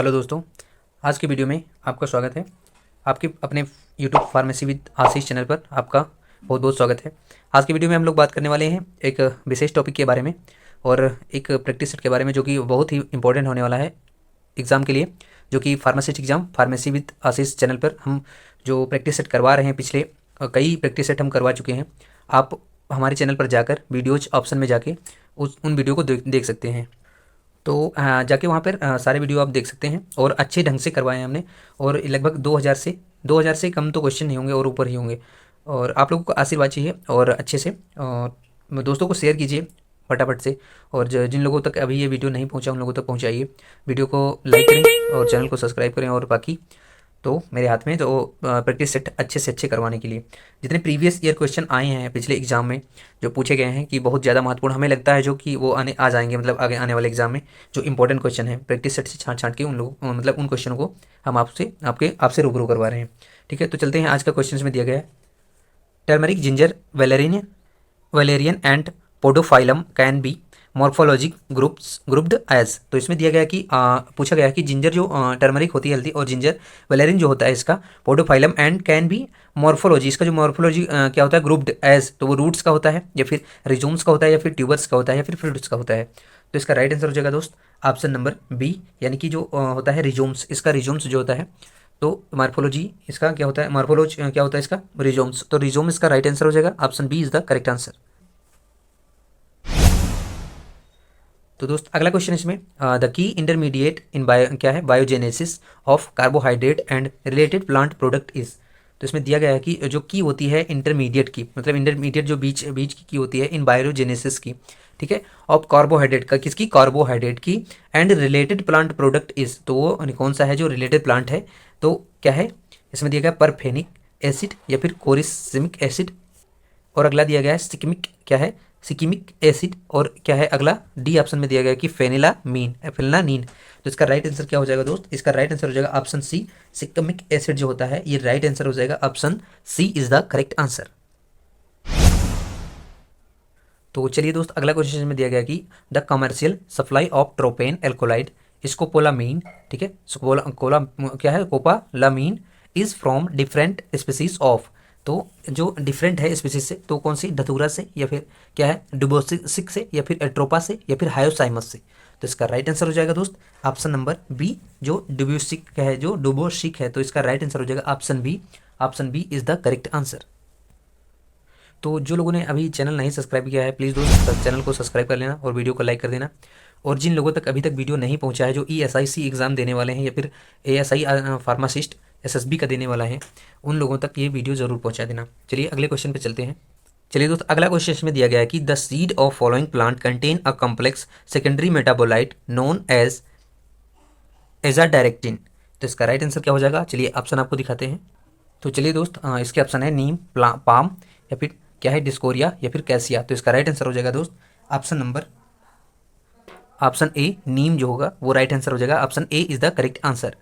Hello दोस्तों, आज की वीडियो में आपका स्वागत है। आपके अपने YouTube pharmacy with Ashish channel पर आपका बहुत बहुत स्वागत है। आज की वीडियो में हम लोग बात करने वाले हैं एक विशेष टॉपिक के बारे में और एक प्रैक्टिस सेट के बारे में, जो कि बहुत ही इंपॉर्टेंट होने वाला है एग्ज़ाम के लिए, जो कि pharmacist exam pharmacy with Ashish channel पर हम जो प्रैक्टिस सेट करवा रहे हैं। पिछले कई प्रैक्टिस सेट हम करवा चुके हैं। आप हमारे चैनल पर जाकर वीडियोज ऑप्शन में जाके उन वीडियो को देख सकते हैं। तो जाके वहाँ पर सारे वीडियो आप देख सकते हैं और अच्छे ढंग से करवाए हैं हमने। और लगभग 2000 से कम तो क्वेश्चन नहीं होंगे और ऊपर ही होंगे। और आप लोगों को आशीर्वाद चाहिए और अच्छे से और दोस्तों को शेयर कीजिए फटाफट से। और जिन लोगों तक अभी ये वीडियो नहीं पहुंचा उन लोगों तक पहुंचाइए। वीडियो को लाइक करें और चैनल को सब्सक्राइब करें। और बाकी तो मेरे हाथ में तो प्रैक्टिस सेट अच्छे से अच्छे करवाने के लिए जितने प्रीवियस ईयर क्वेश्चन आए हैं पिछले एग्जाम में, जो पूछे गए हैं कि बहुत ज़्यादा महत्वपूर्ण हमें लगता है, जो कि वो आने आ जाएंगे, मतलब आगे आने वाले एग्जाम में जो इंपॉर्टेंट क्वेश्चन है, प्रैक्टिस सेट से छाँट छाँट के उन लोगों मतलब उन क्वेश्चनों को हम आपसे रूबरू करवा रहे हैं। ठीक है, तो चलते हैं। आज का क्वेश्चन में दिया गया है, turmeric, ginger, valerian and podophyllum can be morphologic grouped as. तो इसमें दिया गया कि पूछा गया कि जिंजर जो टर्मरिक होती है हल्दी, और जिंजर वैलेरिन जो होता है इसका podophyllum and can be morphology, इसका जो मॉर्फोलॉजी क्या होता है ग्रुप्ड एज, तो वो रूट्स का होता है या फिर रिजोम्स का होता है या फिर ट्यूबर्स का होता है या फिर फ्रूट्स का होता है। तो इसका राइट आंसर हो जाएगा दोस्त ऑप्शन नंबर बी, यानी कि जो होता है रिजोम्स, इसका रिजोम्स जो होता है। तो मॉर्फोलॉजी इसका क्या होता है, मॉर्फोलॉज क्या होता है इसका रिजोम्स, तो रिजोम इसका राइट आंसर हो जाएगा। Option B is the correct answer. तो दोस्त अगला क्वेश्चन इसमें, the key intermediate in bio क्या है, biogenesis of carbohydrate and related plant product is. तो इसमें दिया गया है कि जो की होती है इंटरमीडिएट की, मतलब इंटरमीडिएट जो बीच बीच की होती है इन बायोजेनेसिस की, ठीक है, ऑफ कार्बोहाइड्रेट का, किसकी, कार्बोहाइड्रेट की, and related plant product is, तो वो कौन सा है जो रिलेटेड प्लांट है। तो क्या है इसमें दिया गया, परफेनिक एसिड या फिर कोरिसिमिक एसिड, और अगला दिया गया है सिकिमिक, क्या है, सिकिमिक एसिड, और क्या है अगला डी ऑप्शन में दिया गया है कि फेनिलानीन। तो इसका राइट आंसर क्या हो जाएगा दोस्त, इसका राइट आंसर हो जाएगा ऑप्शन सी, सिकिमिक एसिड जो होता है ये राइट आंसर हो जाएगा। Option C is the correct answer. तो चलिए दोस्त अगला क्वेश्चन में दिया गया कि the commercial supply of tropane alkaloid scopolamine, ठीक है, क्या है, scopolamine is from different species of. तो जो डिफरेंट है स्पीसीज से, तो कौन सी, धतूरा से या फिर क्या है, डुबोसिक से या फिर एट्रोपा से या फिर हायोसाइमस से। तो इसका राइट आंसर हो जाएगा दोस्त ऑप्शन नंबर बी, जो डुबोसिक है, जो डुबोसिक है, तो इसका राइट आंसर हो जाएगा option B. Option B is the correct answer. तो जो लोगों ने अभी चैनल नहीं सब्सक्राइब किया है, प्लीज़ दोस्त चैनल को सब्सक्राइब कर लेना और वीडियो को लाइक कर देना। और जिन लोगों तक अभी तक वीडियो नहीं पहुंचा है, जो ESIC एग्ज़ाम देने वाले हैं या फिर ASI फार्मासिस्ट SSB का देने वाला है, उन लोगों तक ये वीडियो ज़रूर पहुंचा देना। चलिए अगले क्वेश्चन पे चलते हैं। चलिए दोस्त अगला क्वेश्चन में दिया गया है कि the seed of following plant contain a complex secondary metabolite known as azadirachtin. तो इसका राइट आंसर क्या हो जाएगा, चलिए ऑप्शन आपको दिखाते हैं। तो चलिए दोस्त इसके ऑप्शन है नीम, पाम, या फिर क्या है, डिस्कोरिया, या फिर कैसिया। तो इसका राइट आंसर हो जाएगा दोस्त ऑप्शन ए, नीम जो होगा वो राइट आंसर हो जाएगा। Option A is the correct answer.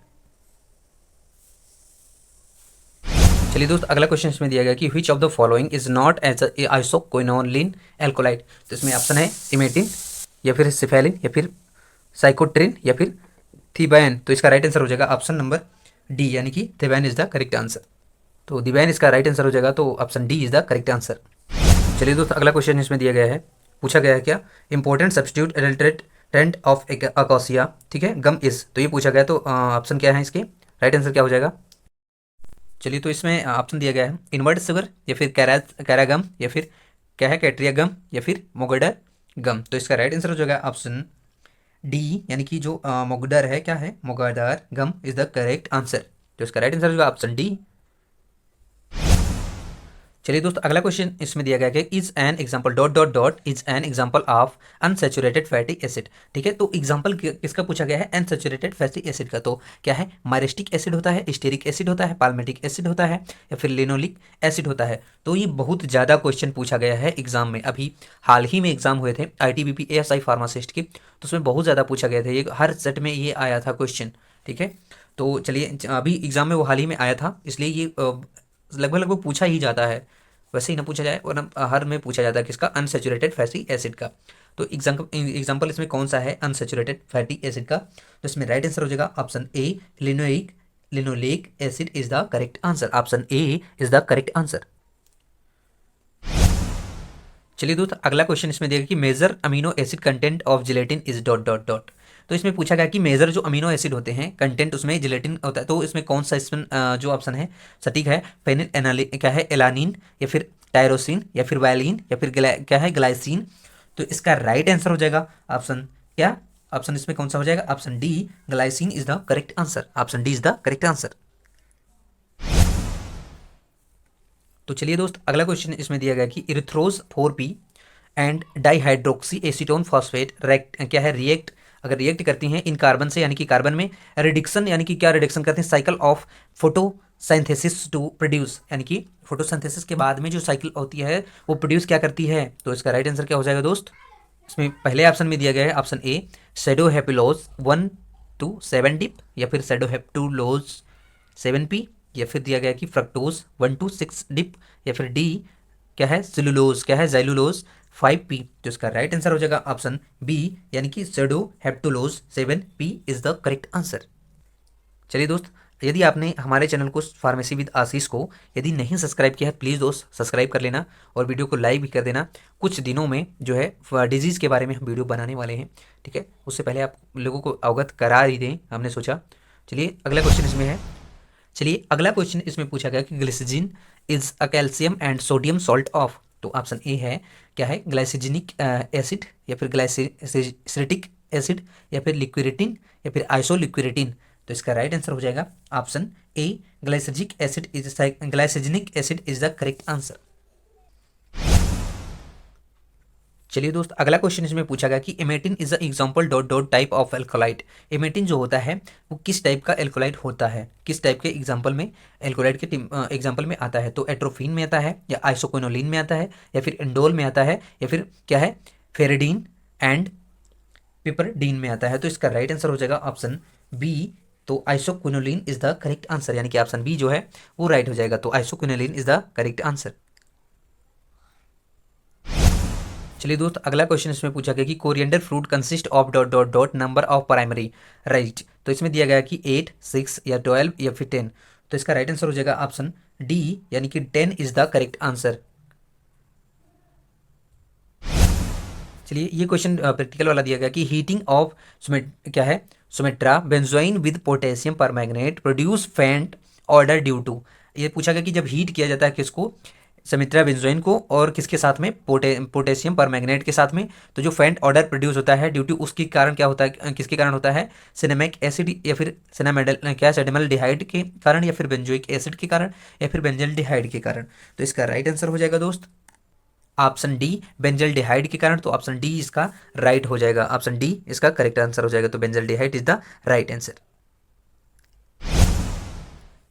चलिए दोस्त अगला क्वेश्चन इसमें दिया गया कि which of the following is not as isoquinoline alkaloid. तो इसमें ऑप्शन है इमेटिन या फिर सिफेलिन या फिर साइकोट्रिन या फिर थीबैन। तो इसका राइट आंसर हो जाएगा ऑप्शन नंबर डी, यानी कि थीबैन इज द करेक्ट आंसर। तो दिवैन इसका राइट आंसर हो जाएगा, तो option D is the correct answer. चलिए दोस्त अगला क्वेश्चन इसमें दिया गया है, पूछा गया है क्या, इंपॉर्टेंट सब्स्टिट्यूट एडल्ट्रेंट ऑफ अकोसिया, ठीक है, गम इज। तो ये पूछा गया, तो ऑप्शन क्या है इसके, राइट आंसर क्या हो जाएगा। चलिए तो इसमें ऑप्शन दिया गया है इनवर्ट शुगर या फिर कैरागम या फिर क्या है, कैट्रिया गम या फिर मोगडर गम। तो इसका राइट आंसर हो जाएगा ऑप्शन डी, यानी कि जो मोगडर है, क्या है, मोगडर गम इज द करेक्ट आंसर। तो इसका राइट आंसर हो जाएगा ऑप्शन डी। चलिए दोस्त अगला क्वेश्चन इसमें दिया गया है कि is an example dot dot dot is an example of unsaturated fatty acid. ठीक है, तो एग्जांपल किसका पूछा गया है, अनसैचुरेटेड फैटी एसिड का। तो क्या है, माइरेस्टिक एसिड होता है, स्टेरिक एसिड होता है, पाल्मेटिक एसिड होता है, या फिर लिनोलिक एसिड होता है। तो ये बहुत ज़्यादा क्वेश्चन पूछा गया है एग्जाम में। अभी हाल ही में एग्जाम हुए थे ITBP ASI फार्मासिस्ट की, तो उसमें बहुत ज़्यादा पूछा गया था, ये हर सेट में ये आया था क्वेश्चन। ठीक है, तो चलिए अभी एग्जाम में वो हाल ही में आया था, इसलिए ये लगभग लगभग पूछा ही जाता है। वैसे ही ना पूछा जाए, और ना हर में पूछा जाता है किसका, अनसेचुरेटेड फैटी एसिड का। तो एग्जाम्पल इसमें कौन सा है अनसेचुरेटेड फैटी एसिड का, तो इसमें राइट आंसर हो जाएगा option A, linoleic acid is the correct answer. Option A is the correct answer. चलिए दोस्त, अगला क्वेश्चन इसमें देगा कि major amino acid content of gelatin is dot dot dot. तो इसमें पूछा गया कि मेजर जो अमीनो एसिड होते हैं कंटेंट उसमें जिलेटिन होता है, तो इसमें कौन सा इसमें जो ऑप्शन है सटीक है, फेनिल क्या है, एलानिन, या फिर टायरोसिन, या फिर वायलिन, या फिर क्या है, ग्लाइसिन। तो इसका राइट आंसर हो जाएगा ऑप्शन क्या, ऑप्शन इसमें कौन सा हो जाएगा, option D, glycine is the correct answer. Option D is the correct answer. तो चलिए दोस्त, अगला क्वेश्चन इसमें दिया गया कि इरिथ्रोज 4p and dihydroxy acetone phosphate क्या है, रिएक्ट, अगर रिएक्ट करती हैं इन कार्बन से, यानी कि कार्बन में रिडक्शन, यानी कि क्या रिडक्शन करते हैं, cycle of photosynthesis to produce, यानी कि फोटोसिंथेसिस के बाद में जो साइकिल होती है वो प्रोड्यूस क्या करती है। तो इसका राइट आंसर क्या हो जाएगा दोस्त, इसमें पहले ऑप्शन में दिया गया है ऑप्शन ए, सेडोहेपिलोज 1 to 7 डिप, या फिर सेडोहेप्टुलोज 7p, या फिर दिया गया कि फ्रक्टोज 1 to 6 डिप, या फिर डी क्या है, सेलुलोज, क्या है, जेलुलोज 5p। तो इसका राइट आंसर हो जाएगा ऑप्शन बी, यानी कि सेडोहेप्टुलोज 7p is the correct answer. चलिए दोस्त, यदि आपने हमारे चैनल को फार्मेसी विद आशीष को यदि नहीं सब्सक्राइब किया है, प्लीज़ दोस्त सब्सक्राइब कर लेना और वीडियो को लाइक भी कर देना। कुछ दिनों में जो है डिजीज़ के बारे में हम वीडियो बनाने वाले हैं, ठीक है, उससे पहले आप लोगों को अवगत करा ही दें, हमने सोचा। चलिए अगला क्वेश्चन इसमें है, चलिए अगला क्वेश्चन इसमें पूछा गया कि glycerine is a calcium and sodium salt of. तो ऑप्शन ए है क्या है, ग्लाइसिजिनिक एसिड, या फिर ग्लाइसिटिक एसिड, या फिर लिक्विरेटिन, या फिर आइसोलिक्विरेटिन। तो इसका राइट आंसर हो जाएगा option A, glycyrrhizinic acid is the correct answer. चलिए दोस्त, अगला क्वेश्चन इसमें पूछा गया कि emetine is the example dot dot type of alkaloid. Emetine जो होता है वो किस टाइप का एल्कोलाइट होता है, किस टाइप के एग्जांपल में एल्कोलाइट के एग्जांपल में आता है। तो एट्रोफिन में आता है, या आइसोक्विनोलिन में आता है, या फिर इंडोल में आता है, या फिर क्या है, फेरेडीन एंड पिपरडीन में आता है। तो इसका राइट आंसर हो जाएगा ऑप्शन बी, तो isoquinoline is the correct answer, यानी कि ऑप्शन बी जो है वो राइट हो जाएगा। तो isoquinoline is the correct answer. चलिए दोस्त, अगला क्वेश्चन इसमें पूछा गया कि coriander fruit consist of dot dot dot number of primary right. तो इसमें दिया गया कि 8, 6 या 12 या फिर 10। तो इसका राइट आंसर हो जाएगा ऑप्शन डी, यानी कि 10 इज द करेक्ट आंसर। चलिए ये क्वेश्चन प्रैक्टिकल वाला दिया गया कि हीटिंग ऑफ क्या है, Sumatra benzoin with potassium permanganate produce faint odour due to. ये पूछा गया कि जब हीट किया जाता है किसको, समित्रा बेंजोइन को, और किसके साथ में, पोटेशियम परमैंगनेट के साथ में, तो जो फेंट ऑर्डर प्रोड्यूस होता है ड्यू टू उसके कारण क्या होता है, किसके कारण होता है, सिनेमिक एसिड, या फिर सिनामेडल क्या सेडिमल्डिहाइड के कारण, या फिर बेंजोइक एसिड के कारण, या फिर बेंजल्डिहाइड के कारण। तो इसका राइट आंसर हो जाएगा दोस्त ऑप्शन डी, बेंजल्डिहाइड के कारण। तो ऑप्शन डी इसका राइट हो जाएगा, ऑप्शन डी इसका करेक्ट आंसर हो जाएगा। तो benzaldehyde is the right answer.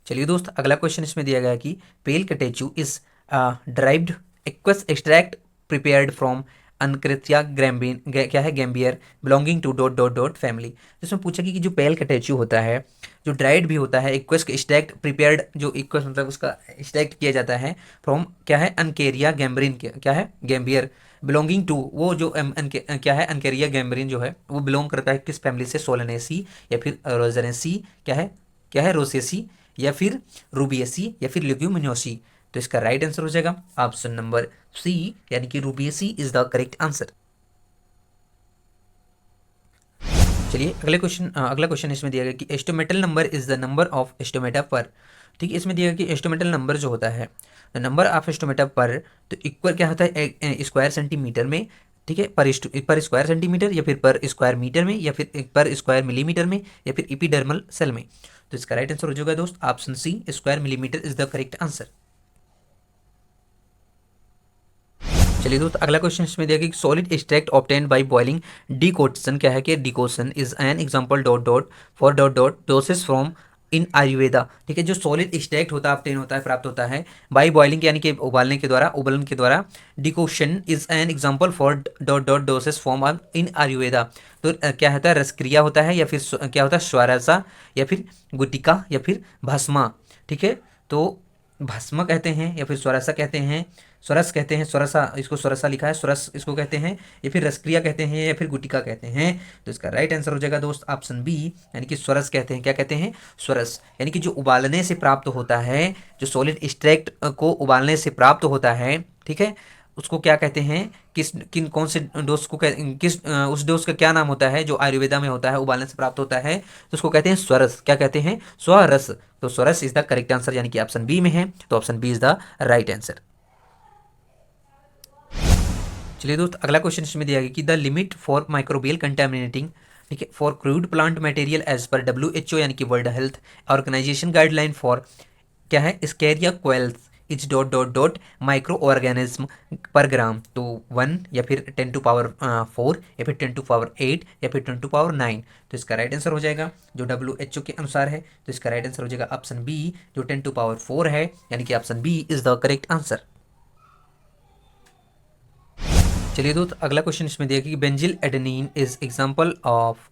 चलिए दोस्त, अगला क्वेश्चन इसमें दिया गया है कि pale catechu is derived aqueous extract prepared from Uncaria gambir क्या है, gambier belonging to dot dot dot family. जिसमें पूछा कि जो पेल कटेचू होता है जो ड्राइड भी होता है, एक्वस एक्सट्रैक्ट प्रिपेयर्ड, जो एक्वस मतलब उसका एक्सट्रैक्ट किया जाता है फ्रॉम क्या है, अनकेरिया गैम्बरिन क्या है, गैम्बियर बिलोंगिंग टू, वो जो क्या है, अनकेरिया गैम्बरिन जो है वो बिलोंग करता है किस फैमिली से, सोलेनेसी, या फिर रोजेनेसी, क्या है रोसेसी, या फिर रूबियसी, या फिर ल्यूग्यूमिनोसी। तो इसका राइट आंसर हो जाएगा ऑप्शन नंबर सी, यानी कि रूबियसी इज द करेक्ट आंसर। चलिए अगला क्वेश्चन इसमें दिया गया कि एस्टोमेटल number is the number of stomata पर। ठीक है, इसमें दिया गया कि एस्टोमेटल नंबर जो होता है, नंबर ऑफ एस्टोमेटा पर, तो इक्वल क्या होता है स्क्वायर सेंटीमीटर में, ठीक है, पर स्क्वायर सेंटीमीटर, या फिर पर स्क्वायर मीटर में, या फिर पर स्क्वायर मिलीमीटर में, या फिर एपिडर्मल सेल में। तो इसका राइट आंसर हो जाएगा दोस्त option C, square millimetre is the correct answer. चलिए दोस्त, अगला क्वेश्चन इसमें दिया कि solid extract obtained by boiling decoction क्या है, कि decoction is an example dot dot for dot dot doses from in Ayurveda. ठीक है, जो सॉलिड एक्सट्रैक्ट होता है, ऑब्टेन होता है, प्राप्त होता है बाय बॉइलिंग यानी कि उबालने के द्वारा, उबलन के द्वारा। Decoction is an example for dot dot doses form in Ayurveda. तो क्या होता है, रसक्रिया होता है, या फिर क्या होता है, स्वरसा, या फिर गुटिका, या फिर भस्मा। ठीक है, तो भस्म कहते हैं या फिर स्वरसा कहते हैं, स्वरस कहते हैं, स्वरसा इसको स्वरसा लिखा है, स्वरस इसको कहते हैं, या फिर रसक्रिया कहते हैं, या फिर गुटिका कहते हैं। तो इसका राइट आंसर हो जाएगा दोस्त ऑप्शन बी, यानी कि स्वरस कहते हैं। क्या कहते हैं? स्वरस, यानी कि जो उबालने से प्राप्त होता है, जो सॉलिड एक्सट्रैक्ट को उबालने से प्राप्त होता है, ठीक है, उसको क्या कहते हैं? किस किन कौन से डोज को उस डोज का क्या नाम होता है जो आयुर्वेदा में होता है, उबालने से प्राप्त होता है, तो उसको कहते हैं स्वरस। क्या कहते हैं? स्वरस। तो स्वरस इज द करेक्ट आंसर, यानी कि ऑप्शन बी में है, तो option B is the right answer. चलिए दोस्त, अगला क्वेश्चन इसमें दिया गया कि the limit for microbial contaminating, ठीक है, for crude plant material as per WHO, यानी कि world health organization guideline for क्या है? स्कैरिया क्वेल्स is dot dot dot microorganism per gram. तो 1 या फिर 10⁴ या फिर 10⁸ या फिर 10⁹ तो इसका राइट आंसर हो जाएगा जो WHO के अनुसार है। तो इसका राइट आंसर हो जाएगा ऑप्शन बी जो 10⁴ है, यानी कि option B is the correct answer. चलिए दोस्त, अगला क्वेश्चन इसमें दिया कि benzyl adenine is example of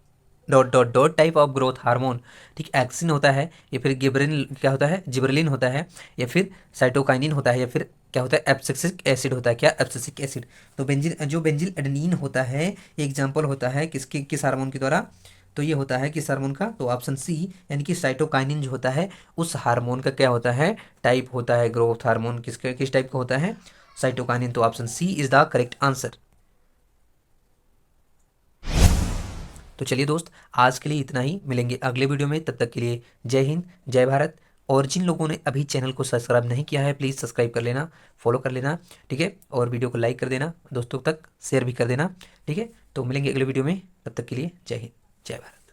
dot dot dot type of growth hormone. ठीक, एक्सिन होता है, या फिर गिबरिन क्या होता है? जिबरलिन होता है, या फिर साइटोकाइनिन होता है, या फिर क्या होता है? एब्सिसिक एसिड होता है। क्या? Abscisic acid. तो बेंजिल एडेनिन होता है, ये एग्जाम्पल होता है किसके, किस हार्मोन के द्वारा? तो ये होता है किस हार्मोन का? तो ऑप्शन सी, यानी कि साइटोकाइनिन जो होता है उस हार्मोन का क्या होता है? टाइप होता है। ग्रोथ हार्मोन किस टाइप का होता है? साइटोकाइनिन। तो option C is the correct answer. तो चलिए दोस्त, आज के लिए इतना ही, मिलेंगे अगले वीडियो में, तब तक के लिए जय हिंद, जय भारत। और जिन लोगों ने अभी चैनल को सब्सक्राइब नहीं किया है, प्लीज़ सब्सक्राइब कर लेना, फॉलो कर लेना, ठीक है, और वीडियो को लाइक कर देना, दोस्तों तक शेयर भी कर देना, ठीक है। तो मिलेंगे अगले वीडियो में, तब तक के लिए जय हिंद, जय भारत।